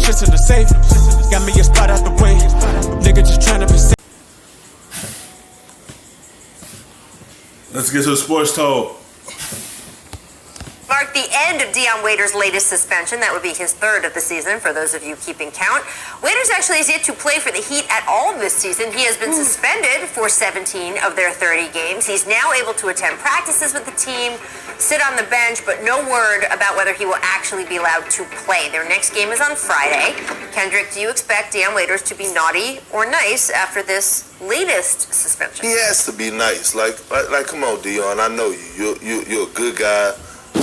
shit's in the safe. Got me a spot out the way. Nigga just tryna be safe. Let's get to the sports talk. Marked the end of Dion Waiters' latest suspension. That would be his third of the season, for those of you keeping count. Waiters actually has yet to play for the Heat at all this season. He has been suspended for 17 of their 30 games. He's now able to attend practices with the team, sit on the bench, but no word about whether he will actually be allowed to play. Their next game is on Friday. Kendrick, do you expect Dion Waiters to be naughty or nice after this latest suspension? He has to be nice. Like come on, Dion. I know you. You're a good guy.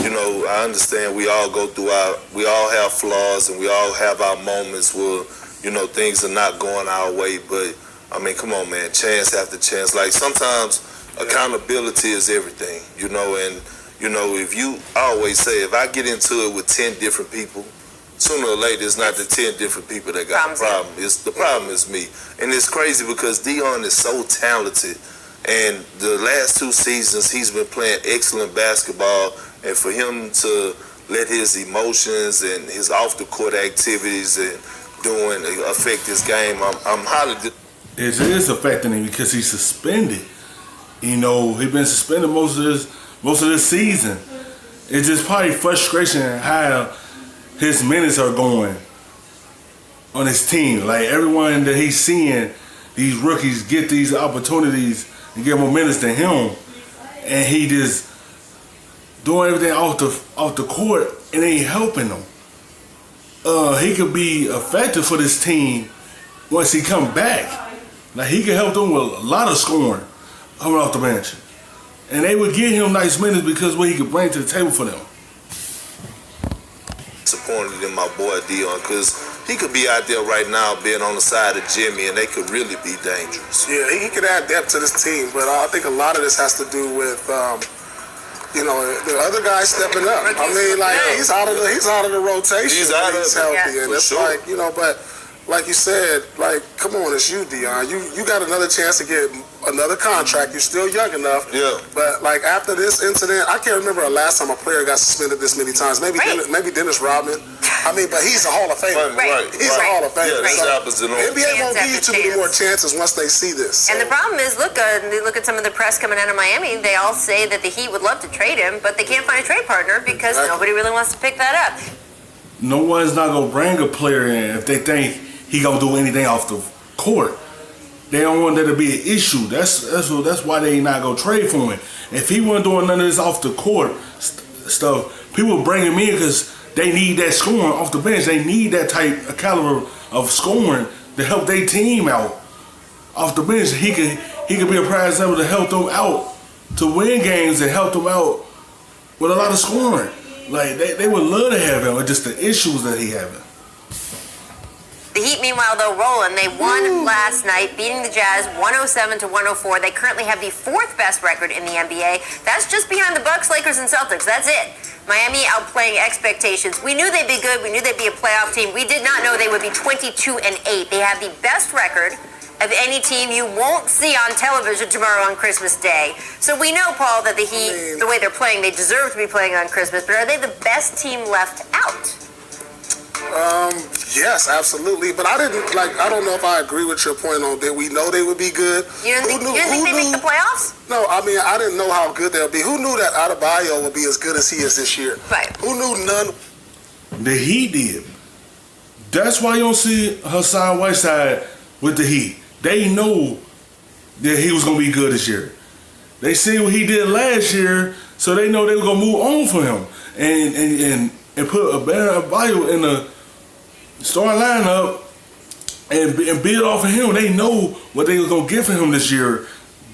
You know, I understand we all go through we all have flaws and we all have our moments where, you know, things are not going our way. But, I mean, come on, man, chance after chance. Like, sometimes accountability is everything, you know, and, you know, I always say, if I get into it with 10 different people, sooner or later, it's not the 10 different people that got the problem. The problem is me. And it's crazy because Dion is so talented. And the last 2 seasons, he's been playing excellent basketball. And for him to let his emotions and his off-the-court activities and affect his game, I'm highly... It is affecting him because he's suspended. You know, he's been suspended most of this season. It's just probably frustration how his minutes are going on his team. Like, everyone that he's seeing, these rookies get these opportunities and get more minutes than him, and he just doing everything off the court and ain't helping them. He could be effective for this team once he come back. Like, he could help them with a lot of scoring coming off the bench, and they would give him nice minutes because what he could bring to the table for them. Disappointed in my boy Dion because he could be out there right now being on the side of Jimmy, and they could really be dangerous. Yeah, he could add depth to this team, but I think a lot of this has to do with you know, the other guy stepping up. I mean, like, he's out of the rotation. He's healthy, and it's like, you know, but like you said, like, come on, it's you, Dion. You got another chance to get another contract. You're still young enough. Yeah. But like, after this incident, I can't remember the last time a player got suspended this many times. Maybe Dennis Rodman. I mean, but he's a Hall of Famer. Right. He's a Hall of Famer. Yeah, so happens in all. NBA won't give you too many more chances once they see this. So. And the problem is, look at some of the press coming out of Miami. They all say that the Heat would love to trade him, but they can't find a trade partner because nobody really wants to pick that up. No one's not gonna bring a player in if they think he gonna do anything off the court. They don't want that to be an issue. That's why they not gonna trade for him. If he wasn't doing none of this off the court stuff, people bring him in because they need that scoring off the bench. They need that type of caliber of scoring to help their team out off the bench. He could be a prime example to help them out to win games and help them out with a lot of scoring. Like, they would love to have him, but just the issues that he having. The Heat, meanwhile, though, rolling. They won last night, beating the Jazz 107-104. They currently have the 4th best record in the NBA. That's just behind the Bucks, Lakers, and Celtics. That's it. Miami outplaying expectations. We knew they'd be good. We knew they'd be a playoff team. We did not know they would be 22-8. They have the best record of any team you won't see on television tomorrow on Christmas Day. So we know, Paul, that the Heat, the way they're playing, they deserve to be playing on Christmas. But are they the best team left out? Yes, absolutely. But I don't know if I agree with your point on that. We know they would be good. You didn't think they make the playoffs? No, I mean, I didn't know how good they'll be. Who knew that Adebayo would be as good as he is this year? Right. Who knew none? The Heat did. That's why you don't see Hassan Whiteside with the Heat. They know that he was going to be good this year. They see what he did last year, so they know they were going to move on for him and put a better Adebayo in the starting lineup and build off of him. They know what they was going to get for him this year.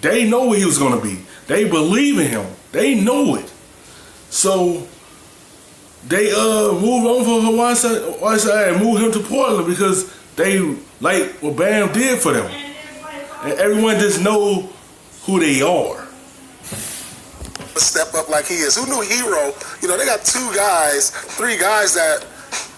They know what he was going to be. They believe in him. They know it. So they moved on for Whiteside and moved him to Portland because they like what Bam did for them. And everyone just know who they are. Step up like he is. Who knew Hero? You know, they got 3 guys that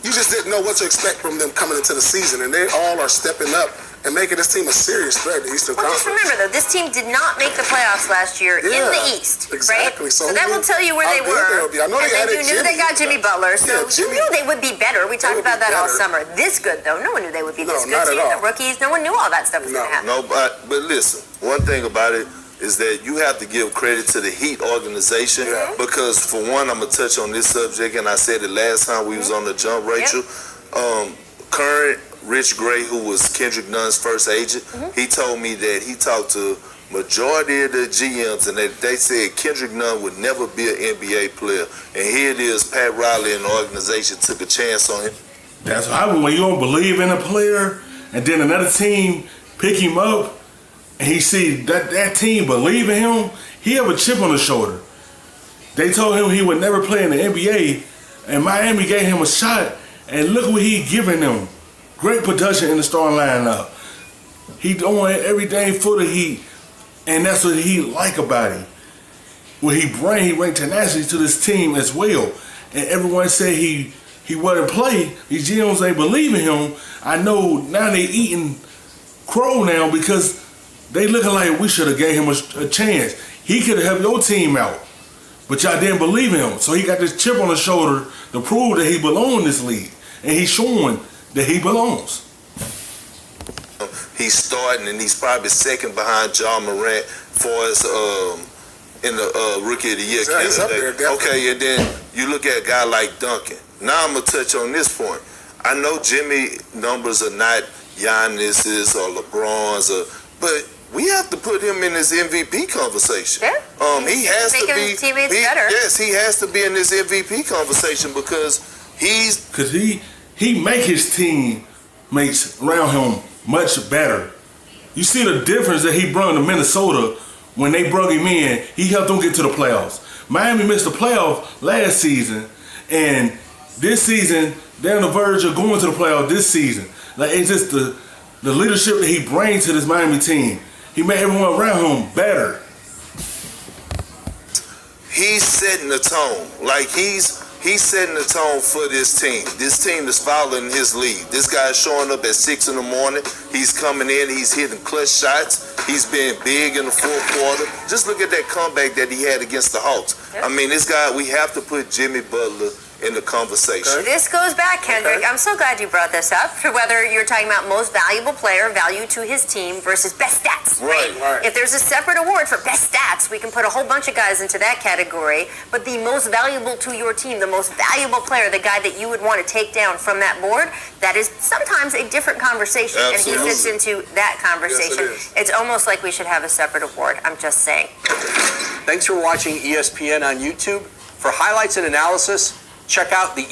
you just didn't know what to expect from them coming into the season, and they all are stepping up and making this team a serious threat in the Eastern Well, just Conference. remember, though, this team did not make the playoffs last year in the East, exactly. right? So that will tell you where they were. I know and then you knew they got Jimmy Butler, so you knew they would be better. We talked about that all summer. This good, though. No one knew they would be this good. Seeing the rookies, no one knew all that stuff was going to happen. No, but listen, one thing about it is that you have to give credit to the Heat organization because, for one, I'm going to touch on this subject, and I said it last time we was on the jump, Rachel. Current Rich Gray, who was Kendrick Nunn's first agent, he told me that he talked to majority of the GMs and that they said Kendrick Nunn would never be an NBA player. And here it is, Pat Riley and the organization took a chance on him. That's what happens when you don't believe in a player and then another team pick him up and he see that team believe in him, he have a chip on his shoulder. They told him he would never play in the NBA and Miami gave him a shot and look what he giving them. Great production in the starting lineup. He doing everything for the Heat, and that's what he like about him. When he bring tenacity to this team as well. And everyone say he wouldn't play. These GMs ain't believe in him. I know now they eating crow now because they looking like we should have gave him a chance. He could have helped your team out, but y'all didn't believe in him. So he got this chip on his shoulder to prove that he belongs in this league, and he's showing that he belongs. He's starting, and he's probably second behind John Morant for us in the Rookie of the Year candidate. He's up there, definitely. Okay, and then you look at a guy like Duncan. Now I'm going to touch on this point. I know Jimmy numbers are not Giannis's or LeBron's, but we have to put him in this MVP conversation. Yeah. He has to be. His teammates better. Yes, he has to be in this MVP conversation because he make his teammates around him much better. You see the difference that he brought to Minnesota when they brought him in. He helped them get to the playoffs. Miami missed the playoff last season, and this season they're on the verge of going to the playoff this season. Like it's just the leadership that he brings to this Miami team. He made everyone around him better. He's setting the tone. Like he's setting the tone for this team. This team is following his lead. This guy's showing up at 6 in the morning. He's coming in. He's hitting clutch shots. He's been big in the fourth quarter. Just look at that comeback that he had against the Hawks. Yep. I mean, this guy, we have to put Jimmy Butler in the conversation. This goes back, Kendrick. I'm so glad you brought this up. For whether you're talking about most valuable player, value to his team versus best stats. Right. If there's a separate award for best stats, we can put a whole bunch of guys into that category. But the most valuable to your team, the most valuable player, the guy that you would want to take down from that board, that is sometimes a different conversation. Absolutely. And he fits into that conversation. Yes, it's almost like we should have a separate award. I'm just saying. Thanks for watching ESPN on YouTube. For highlights and analysis, check out the